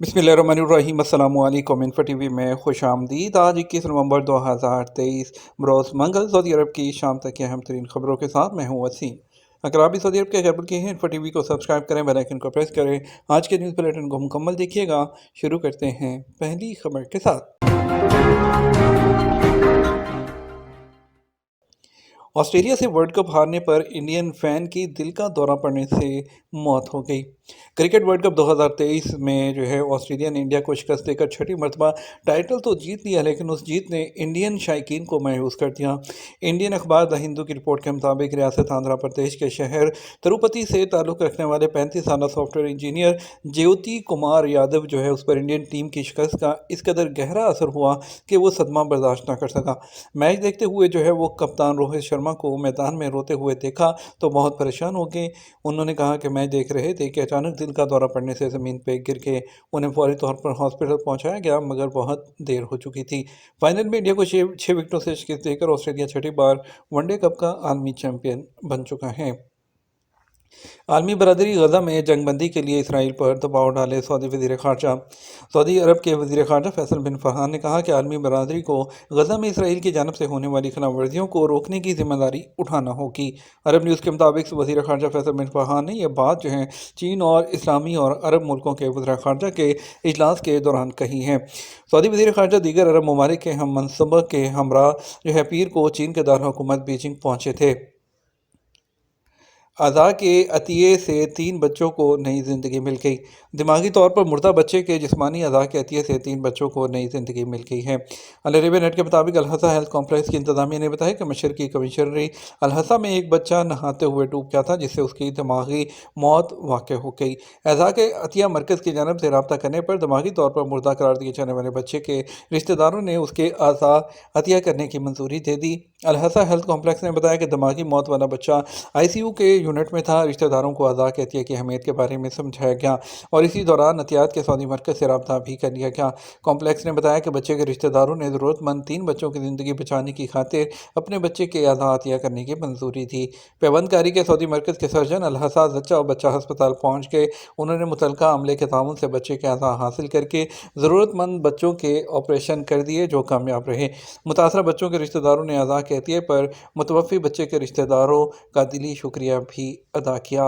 बिस्मिल्लाहिर्रहमानिर्रहीम। अस्सलाम वालेकुम। इन्फो टीवी में खुश आमदीद। आज 21 नवंबर 2023 बरोज़ मंगल सऊदी अरब की शाम तक की अहम तरीन खबरों के साथ मैं हूँ वसीम। अगर आप भी सऊदी अरब के खबर के हैं, इन्फो टीवी को सब्सक्राइब करें, बेल आइकन को प्रेस करें। आज के न्यूज़ बुलेटिन को मुकम्मल देखिएगा। शुरू करते हैं पहली खबर के साथ। ऑस्ट्रेलिया से वर्ल्ड कप हारने पर इंडियन फैन की दिल का दौरा पड़ने से मौत हो गई। क्रिकेट वर्ल्ड कप 2023 में जो है ऑस्ट्रेलिया ने इंडिया को शिकस्त देकर छठी मरतबा टाइटल तो जीत लिया, लेकिन उस जीत ने इंडियन शायकीन को मायूस कर दिया। इंडियन अखबार द हिंदू की रिपोर्ट के मुताबिक रियासत आंध्र प्रदेश के शहर तिरुपति से ताल्लुक़ रखने वाले 35 साल सॉफ्टवेयर इंजीनियर ज्योति कुमार यादव जो है उस पर इंडियन टीम की शिकस्त का इस कदर गहरा असर हुआ कि वो सदमा बर्दाश्त न कर सका। मैच देखते हुए जो है वो कप्तान रोहित शर्मा को मैदान में रोते हुए देखा तो बहुत परेशान हो गए। उन्होंने कहा कि मैच देख रहे थे कि अचानक दिल का दौरा पड़ने से ज़मीन पे गिर गए। उन्हें फौरी तौर पर हॉस्पिटल पहुंचाया गया, मगर बहुत देर हो चुकी थी। फाइनल में इंडिया को छः विकेटों से शिकस्त देकर ऑस्ट्रेलिया छठी बार वनडे कप का आलमी चैंपियन बन चुका है। आलमी बरदरी गजा में जंगबंदी के लिए इसराइल पर दबाव डाले सऊदी वज़ीर ख़ारजा। सऊदी अरब के वज़ीर ख़ारजा फैसल बिन फरहान ने कहा कि आलमी बरदरी को गजा में इसराइल की जानब से होने वाली खिलाफ वर्जियों को रोकने की जिम्मेदारी उठाना होगी। अरब न्यूज़ के मुताबिक वज़ीर ख़ारजा फैसल बिन फरहान ने यह बात जो है चीन और इस्लामी और अरब मुल्कों के वज़ीर ख़ारजा के इजलास के दौरान कही है। सऊदी वज़ीर ख़ारजा दीगर अरब ममालिक के हम मनसूबा के हमरा जो है पीर को चीन के दारकूमत बीजिंग पहुँचे थे। अज़ा के अतिये से 3 बच्चों को नई ज़िंदगी मिल गई। दिमागी तौर पर मुर्दा बच्चे के जिस्मानी अज़ा के अतिये से 3 बच्चों को नई ज़िंदगी मिल गई है। अल अरेबिया नेट के मुताबिक अलहसा हेल्थ कॉम्प्लेक्स की इंतजामिया ने बताया कि मशरकी कमिश्नरी अलहसा में एक बच्चा नहाते हुए डूब गया था, जिससे उसकी दिमागी मौत वाक़ हो गई। अज़ा के अतिया मरकज़ की जानब से रब्ता करने पर दिमागी तौर पर मुर्दा करार दिए जाने वाले बच्चे के रिश्तेदारों ने उसके अज़ा अतिया करने की मंजूरी दे दी। अलहसा हेल्थ कॉम्प्लेक्स ने बताया कि दिमागी मौत वाला बच्चा ICU के यूनिट में था। रिश्तेदारों को अज़ा के अतिया की अहमियत के बारे में समझाया गया और इसी दौरान एहतियात के सऊदी मरकज़ से रब्ता भी कर लिया गया। कॉम्प्लेक्स ने बताया कि बच्चे के रिश्तेदारों ने ज़रूरतमंद 3 बच्चों की ज़िंदगी बचाने की खातिर अपने बच्चे के अज़ा अतिया करने की मंजूरी दी। पैबंदकारी के सऊदी मरकज़ के सर्जन अलहसा जच्चा और बच्चा अस्पताल पहुँच गए। उन्होंने मुतलका अमले के ताउन से बच्चे के अज़ा हासिल करके ज़रूरतमंद बच्चों के ऑपरेशन कर दिए, जो कामयाब रहे। मुतासरा बच्चों के रिश्तेदारों ने अज़ा के अतिये पर मुतवफ़ी बच्चे के रिश्तेदारों का दिली शुक्रिया भी अदा किया।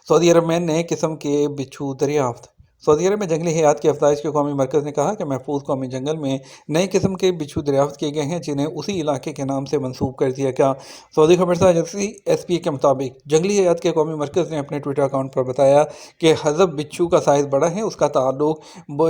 सऊदी अरब में नए किस्म के बिच्छू दरियाफ्त। सऊदी अरब में जंगली हयात की अफजाइश के कौमी मरकज़ ने कहा कि महफूज कौमी जंगल में नए किस्म के बिच्छू दरियाफ्त किए गए हैं, जिन्हें उसी इलाके के नाम से मंसूब कर दिया गया। सऊदी खबरसार एजेंसी SPA के मुताबिक जंगली हयात के कौमी मरकज़ ने अपने ट्विटर अकाउंट पर बताया कि हज़ब बिच्छू का साइज़ बड़ा है। उसका ताल्लुक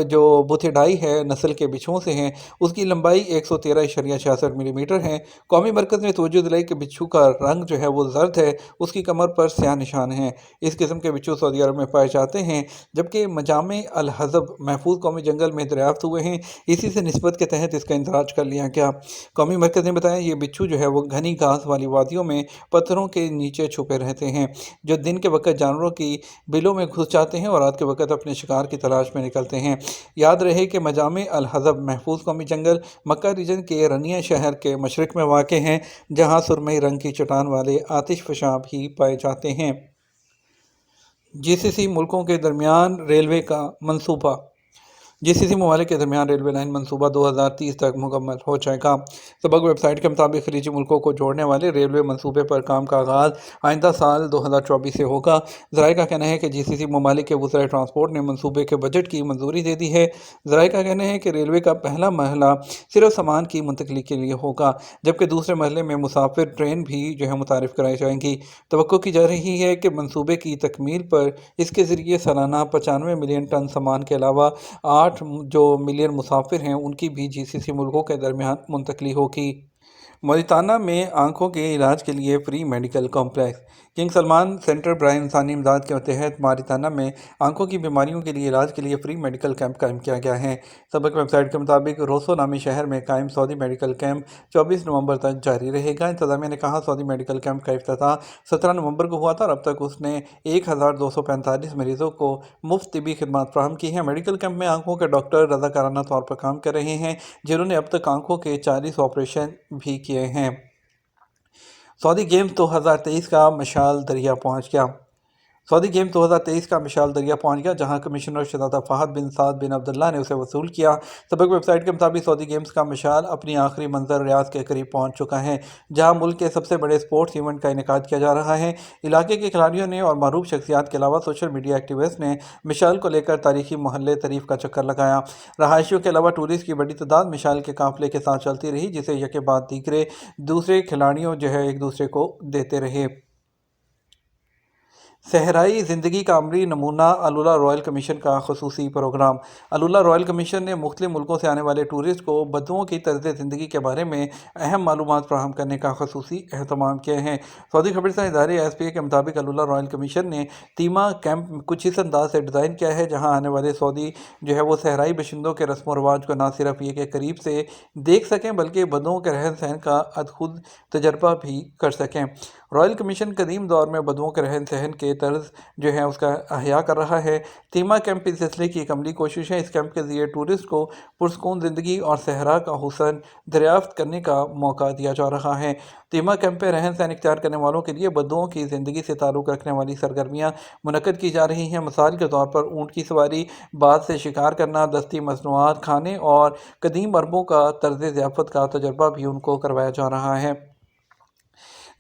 जो बुथिडाई है नस्ल के बिच्छुओं से हैं। उसकी लंबाई 113.66 मिलीमीटर है। कौमी मरकज़ ने तवज्जो दिलाई कि बिच्छू का रंग जो है वो जर्द है। उसकी कमर पर स्याह निशान हैं। इस किस्म के बिच्छू सऊदी अरब में पाए जाते हैं, जबकि मजामे अल हज़ब महफूज कौमी जंगल में दरियाफ्त हुए हैं। इसी से निस्बत के तहत इसका इंदराज कर लिया गया। कौमी मरकज़ ने बताया ये बिच्छू जो है वो घनी घास वाली वादियों में पत्थरों के नीचे छुपे रहते हैं, जो दिन के वक्त जानवरों की बिलों में घुस जाते हैं और रात के वक्त अपने शिकार की तलाश में निकलते हैं। याद रहे कि मजामे अल हज़ब महफूज कौमी जंगल मक्का रीजन के रनिया शहर के मशरक में वाक़ हैं, जहाँ सुरमई रंग की चट्टान वाले आतिशफ़शा भी पाए जाते हैं। GCC मुल्कों के दरमियान रेलवे का मंसूबा। GCC ममालिक के दरमियान रेलवे लाइन मंसूबा 2030 तक मुकम्मल हो जाएगा। सबक वेबसाइट के मुताबिक खलीजी मुल्कों को जोड़ने वाले रेलवे मंसूबे पर काम का आगाज़ आइंदा साल 2024 से होगा। ज़राए का कहना है कि GCC ममालिक के वज़ीर ट्रांसपोर्ट ने मंसूबे के बजट की मंजूरी दे दी है। ज़राए का कहना है कि रेलवे का पहला मरहला सिर्फ सामान की मुंतकली के लिए होगा, जबकि दूसरे मरहले में मुसाफिर ट्रेन भी जो है मुतारिफ कराई जाएंगी। तवक्को की जा रही है कि मंसूबे की तकमील पर इसके ज़रिए सालाना 95 मिलियन टन सामान के अलावा 8 जो मिलियन मुसाफिर हैं उनकी भी GCC मुल्कों के दरमियान मुंतकली होगी। मौरिताना में आंखों के इलाज के लिए free medical complex. King Salman centre बराए इंसानी इमदाद के तहत मौरिताना में आंखों की बीमारियों के लिए इलाज के लिए फ्री मेडिकल कैंप कायम किया गया है। सबक वेबसाइट के मुताबिक रोसो नामी शहर में कायम सऊदी मेडिकल कैंप 24 नवंबर तक जारी रहेगा। इंतजामिया ने कहा सऊदी मेडिकल कैंप का इफ्तिताह 17 नवंबर को हुआ था और अब तक उसने 1245 मरीजों को मुफ्त तिबी खिदमात फराहम की हैं। मेडिकल कैंप में आंखों के डॉक्टर रज़ाकाराना तौर पर काम कर रहे हैं, जिन्होंने अब तक आंखों के 40 ऑपरेशन भी किए हैं। सऊदी गेम्स 2023 का मशाल दरिया पहुंच गया। सऊदी गेम्स 2023 का मिसाल दरिया पहुंच गया, जहां कमिश्नर शहजादा फहद बिन साद बिन अब्दुल्ला ने उसे वसूल किया। सबक वेबसाइट के मुताबिक सऊदी गेम्स का मिसाल अपनी आखिरी मंजर रियाद के करीब पहुंच चुका है, जहां मुल्क के सबसे बड़े स्पोर्ट्स इवेंट का इनेकाद किया जा रहा है। इलाके के खिलाड़ियों ने और मरूफ शख्सियात के अलावा सोशल मीडिया एक्टिविस्ट ने मिसाल को लेकर तारीखी मोहल्ले तरीफ का चक्कर लगाया। रहायशियों के अलावा टूरिस्ट की बड़ी तादाद मिसाल के काफिले के साथ चलती रही, जिसे यके बाद दीगरे दूसरे खिलाड़ियों एक दूसरे को देते रहे। सहराई ज़िंदगी का अमली नमूना अलुला रॉयल कमीशन का खसूसी प्रोग्राम। अलुला रॉयल कमीशन ने मुख्तलिफ मुल्कों से आने वाले टूरिस्ट को बदुओं की तर्ज ज़िंदगी के बारे में अहम मालूमात फराहम करने का खसूसी अहतमाम किए हैं। सऊदी खबरसां इदारे SPA के मुताबिक अलुला रॉयल कमीशन ने तीमा कैंप कुछ इस अंदाज से डिज़ाइन किया है, जहाँ आने वाले सऊदी वो सहराई बशिंदों के रस्म व रवाज को न सिर्फ ये के करीब से देख सकें, बल्कि बदुओं के रहन सहन का खुद तजर्बा भी कर सकें। रॉयल कमीशन कदीम दौर में बदुओं के रहन सहन के तर्ज उसका अहया कर रहा है। तीमा कैंप इस सिलसिले की एक अमली कोशिश है। इस कैंप के जरिए टूरिस्ट को पुरस्कून ज़िंदगी और सहरा का हुस्न दरियाफ्त करने का मौका दिया जा रहा है। तीमा कैंप में रहन सहन इख्तियार करने वालों के लिए बदुओं की ज़िंदगी से ताल्लुक़ रखने वाली सरगर्मियाँ मुनक्कद की जा रही हैं। मिसाल के तौर पर ऊँट की सवारी, बाज से शिकार करना, दस्ती मसनूआत खाने और कदीम अरबों का तर्ज ज़ियाफ़त का तजर्बा भी उनको करवाया जा रहा है।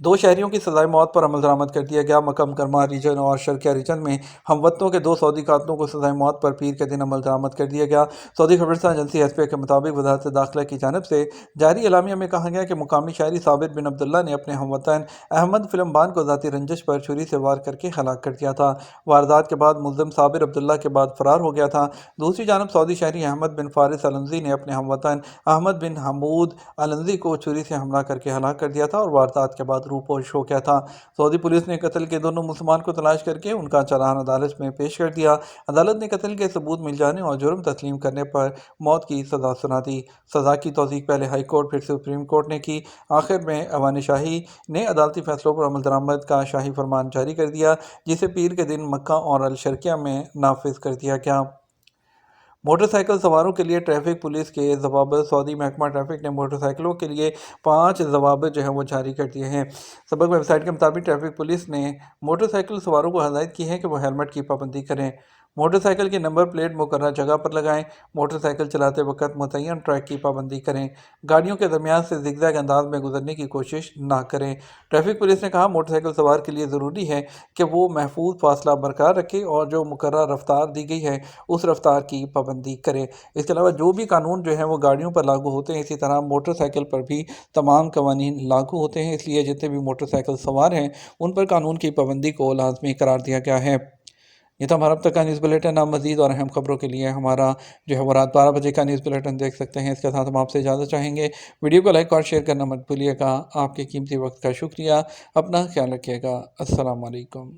2 शहरियों की सज़ाए मौत पर अमल दरामद कर दिया गया। मक्का मुकरमा रीजन और शर्किया रीजन में हमवतनों के 2 सऊदी कातलों को सज़ाए मौत पर पीर के दिन अमल दरामद कर दिया गया। सऊदी खबरसां एजेंसी SPA के मुताबिक वज़ारत दाखिला की जानिब से जारी एलामिया में कहा गया कि मुकामी शहरी साबिर बिन अब्दुल्ला ने अपने हमवतन अहमद फिल्मबान को ज़ाती रंजिश पर छुरी से वार करके हलाक कर दिया था। वारदात के बाद मुल्ज़िम साबिर अब्दुल्ला के बाद फरार हो गया था। दूसरी जानब सऊदी शहरी अहमद बिन फारिस अलंजी ने अपने हमवतन अहमद बिन हमूद अलंजी को छुरी से हमला करके हलाक कर दिया था और वारदात के बाद रूपोश हो गया था। सऊदी पुलिस ने कत्ल के दोनों मुसलमान को तलाश करके उनका चालान अदालत में पेश कर दिया। अदालत ने कत्ल के सबूत मिल जाने और जुर्म तस्लीम करने पर मौत की सज़ा सुना दी। सज़ा की तौसीक पहले हाई कोर्ट फिर सुप्रीम कोर्ट ने की। आखिर में अवान शाही ने अदालती फैसलों पर अमल दरामद का शाही फरमान जारी कर दिया, जिसे पीर के दिन मक्का और अल शर्किया में नाफिज कर दिया गया। मोटरसाइकिल सवारों के लिए ट्रैफिक पुलिस के ज़वाबित। सऊदी महकमा ट्रैफिक ने मोटरसाइकिलों के लिए 5 ज़वाबित वो जारी कर दिए हैं। सबक वेबसाइट के मुताबिक ट्रैफिक पुलिस ने मोटरसाइकिल सवारों को हदायत की है कि वो हेलमेट की पाबंदी करें, मोटरसाइकिल की नंबर प्लेट मुकर्रर जगह पर लगाएं, मोटरसाइकिल चलाते वक्त मुतय्यन ट्रैक की पाबंदी करें, गाड़ियों के दरमियान से ज़िगज़ैग अंदाज में गुजरने की कोशिश ना करें। ट्रैफिक पुलिस ने कहा, मोटरसाइकिल सवार के लिए ज़रूरी है कि वो महफूज फासला बरकरार रखे और जो मुकर्रर रफ्तार दी गई है उस रफ्तार की पाबंदी करें। इसके अलावा जो भी कानून वो गाड़ियों पर लागू होते हैं, इसी तरह मोटरसाइकिल पर भी तमाम कवानीन लागू होते हैं। इसलिए जितने भी मोटरसाइकिल सवार हैं उन पर कानून की पाबंदी को लाजमी करार दिया गया है। ये तो हमारा अब तक का न्यूज़ बुलेटिन। आप मज़ीद और अहम खबरों के लिए हमारा वो रात 12 बजे का न्यूज़ बुलेटिन देख सकते हैं। इसके साथ हम आपसे इजाज़त चाहेंगे। वीडियो को लाइक और शेयर करना मत भूलिएगा। आपके कीमती वक्त का शुक्रिया। अपना ख्याल रखिएगा। अस्सलाम वालेकुम।